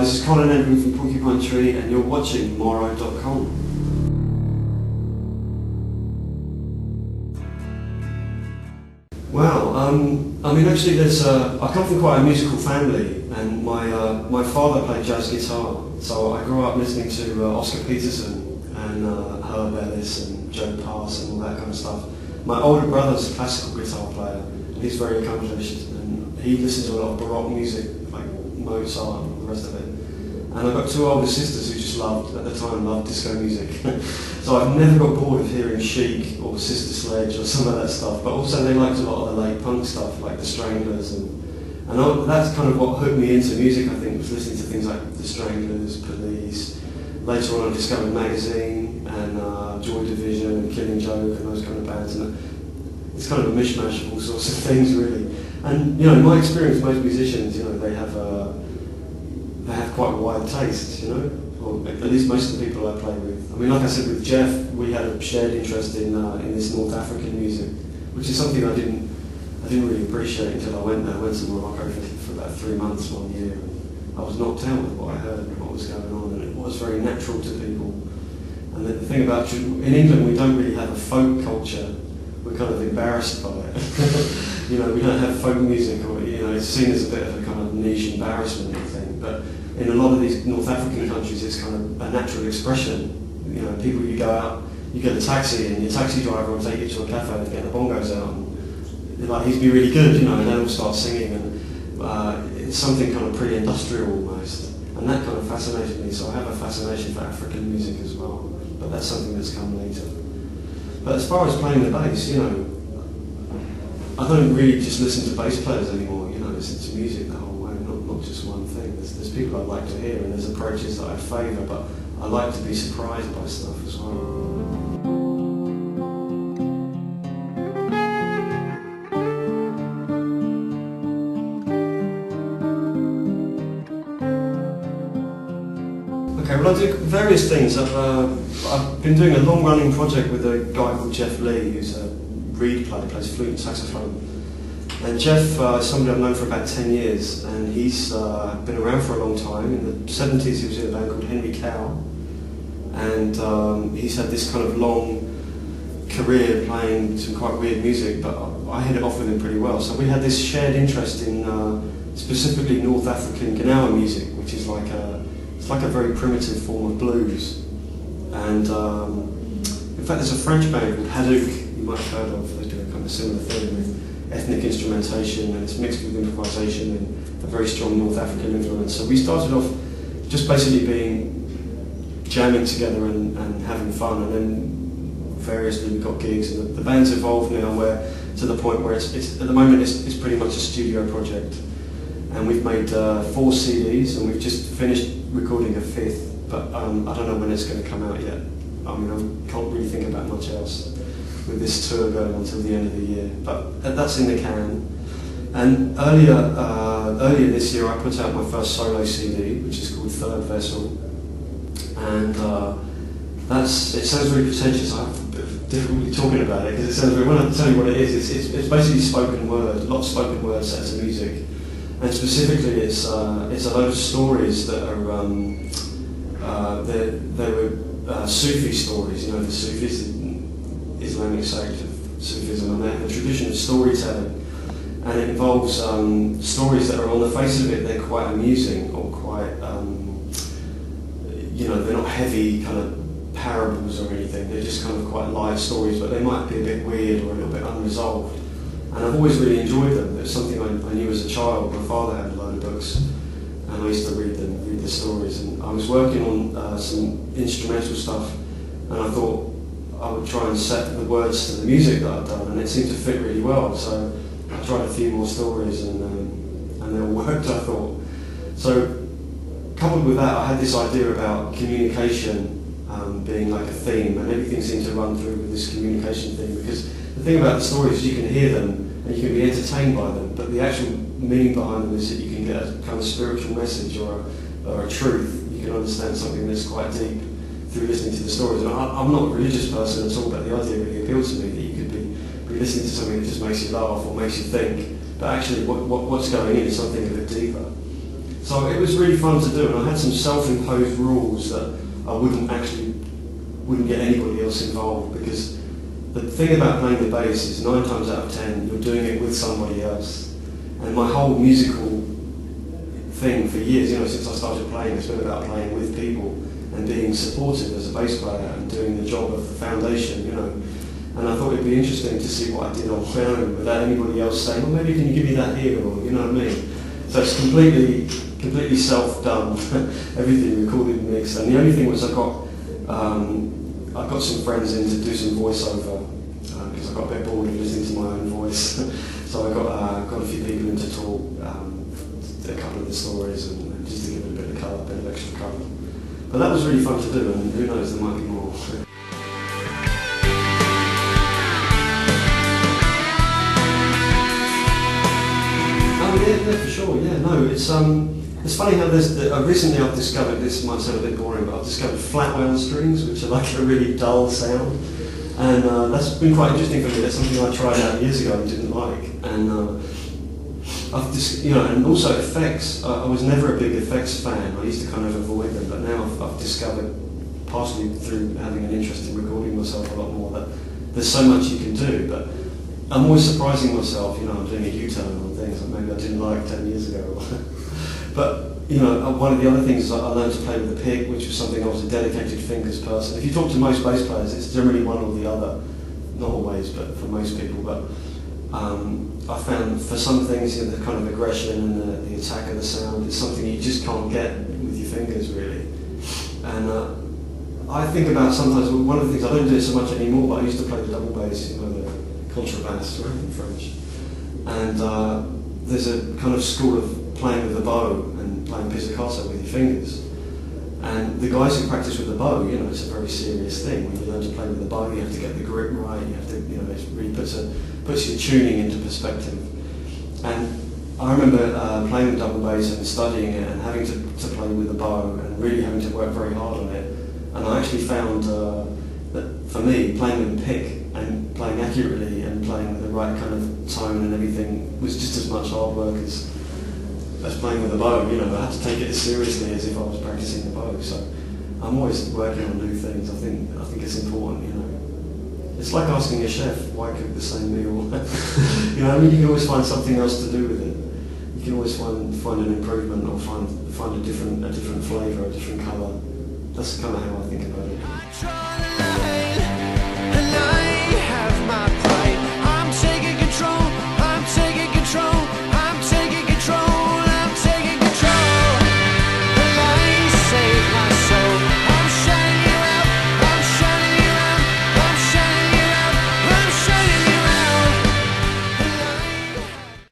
this is Colin Edwin from Porcupine and you're watching Morow.com. Well, I mean, actually, I come from quite a musical family, and my father played jazz guitar, so I grew up listening to Oscar Peterson and Herb Ellis and Joe Pass and all that kind of stuff. My older brother's a classical guitar player, and he's very accomplished, and he listens to a lot of Baroque music, like Mozart and the rest of it. And I've got two older sisters who just at the time loved disco music. So I've never got bored of hearing Chic or Sister Sledge or some of that stuff, but also they liked a lot of the late punk stuff, like the Stranglers, and that's kind of what hooked me into music, I think, was listening to things like the Stranglers, Police. Later on I discovered Magazine and Joy Division and Killing Joke and those kind of bands, and it's kind of a mishmash of all sorts of things, really. And in my experience, most musicians, they have quite a wide taste, or at least most of the people I play with. I mean, like I said, with Jeff, we had a shared interest in this North African music, which is something I didn't really appreciate until I went there. I went to Morocco for about 3 months, 1 year, and I was knocked out with what I heard and what was going on, and it was very natural to people. And the thing about, in England, we don't really have a folk culture. We're kind of embarrassed by it. We don't have folk music, or it's seen as a bit of a kind of niche embarrassment thing. But in a lot of these North African countries, it's kind of a natural expression. People, you go out, you get a taxi, and your taxi driver will take you to a cafe and get the bongos out, and he'd be really good, and they'll start singing, and it's something kind of pre-industrial almost, and that kind of fascinated me. So I have a fascination for African music as well, but that's something that's come later. But as far as playing the bass, I don't really just listen to bass players anymore. I listen to music the whole way, not just one thing. There's people I'd like to hear, and there's approaches that I favour, but I like to be surprised by stuff as well. Okay, well, I do various things. I've been doing a long-running project with a guy called Jeff Lee, who's a reed player, plays flute and saxophone. And Jeff is somebody I've known for about 10 years, and he's been around for a long time. In the 70s he was in a band called Henry Cow, and he's had this kind of long career playing some quite weird music, but I hit it off with him pretty well. So we had this shared interest in specifically North African Gnawa music, which is it's like a very primitive form of blues. And in fact, there's a French band called Hadouk, you might have heard of. They do a kind of similar thing with ethnic instrumentation, and it's mixed with improvisation and a very strong North African influence. So we started off just basically jamming together and having fun, and then variously we got gigs, and the band's evolved now to the point where it's at the moment it's pretty much a studio project, and we've made 4 CDs, and we've just finished recording a 5th, but I don't know when it's going to come out yet. I mean, I can't really think about much else with this tour going until the end of the year, but that's in the can. And earlier this year I put out my first solo CD, which is called Third Vessel, and it sounds really pretentious. I have a bit of difficulty talking about it, because when I tell you what it is, it's basically spoken word, a lot of spoken word set to music, and specifically it's a load of stories that are they were Sufi stories. The Sufis, Islamic sect of Sufism, and they have a tradition of storytelling, and it involves stories that are, on the face of it, they're quite amusing, or quite, they're not heavy kind of parables or anything. They're just kind of quite light stories, but they might be a bit weird or a little bit unresolved. And I've always really enjoyed them. It's something I knew as a child. My father had a load of books, and I used to read the stories. And I was working on some instrumental stuff, and I thought I would try and set the words to the music that I've done, and it seemed to fit really well. So I tried a few more stories, and they all worked, I thought. So coupled with that, I had this idea about communication being like a theme, and everything seemed to run through with this communication theme, because the thing about the stories is you can hear them and you can be entertained by them, but the actual meaning behind them is that you can get a kind of spiritual message or a truth. You can understand something that's quite deep through listening to the stories. And I'm not a religious person at all, but the idea really appealed to me, that you could be listening to something that just makes you laugh or makes you think, but actually what's going in is something a bit deeper. So it was really fun to do, and I had some self-imposed rules that I wouldn't get anybody else involved, because the thing about playing the bass is 9 times out of 10 you're doing it with somebody else. And my whole musical thing for years, since I started playing, it's been about playing with people and being supported as a bass player and doing the job of the foundation, And I thought it'd be interesting to see what I did on my own without anybody else saying, well, maybe can you give me that here, or you know what I mean? So it's completely self-done, everything recorded and mixed. And the only thing was I got some friends in to do some voiceover, because I got a bit bored of listening to my own voice. So I got a few people in to talk a couple of the stories and just to give it a bit of colour, a bit of extra colour. But that was really fun to do, and who knows, there might be more. Yeah, for sure. Yeah, no, it's funny how recently I've discovered, this might sound a bit boring, but I've discovered flat wound strings, which are like a really dull sound, and that's been quite interesting for me. That's something I tried out years ago and didn't like, and and also effects. I was never a big effects fan. I used to kind of avoid them, but now I've discovered, partially through having an interest in recording myself a lot more, that there's so much you can do. But I'm always surprising myself, I'm doing a U-turn on things that maybe I didn't like 10 years ago. But, one of the other things is I learned to play with the pick, which was something I was a dedicated fingers person. If you talk to most bass players, it's generally one or the other. Not always, but for most people. But I found for some things, the kind of aggression and the attack of the sound is something you just can't get with your fingers, really. And I think about sometimes, one of the things, I don't do it so much anymore, but I used to play the double bass, the contrebass, right, in French. And there's a kind of school of playing with the bow and playing pizzicato with your fingers. And the guys who practice with the bow, it's a very serious thing. When you learn to play with the bow, you have to get the grip right, you have to, it really puts your tuning into perspective. And I remember playing with double bass and studying it and having to play with the bow and really having to work very hard on it. And I actually found that for me, playing with the pick and playing accurately and playing with the right kind of tone and everything was just as much hard work as playing with the bow. I had to take it as seriously as if I was practicing the bow. So I'm always working on new things. I think it's important. It's like asking a chef why cook the same meal. You can always find something else to do with it. You can always find an improvement or find a different flavour, a different colour. That's kind of how I think about it.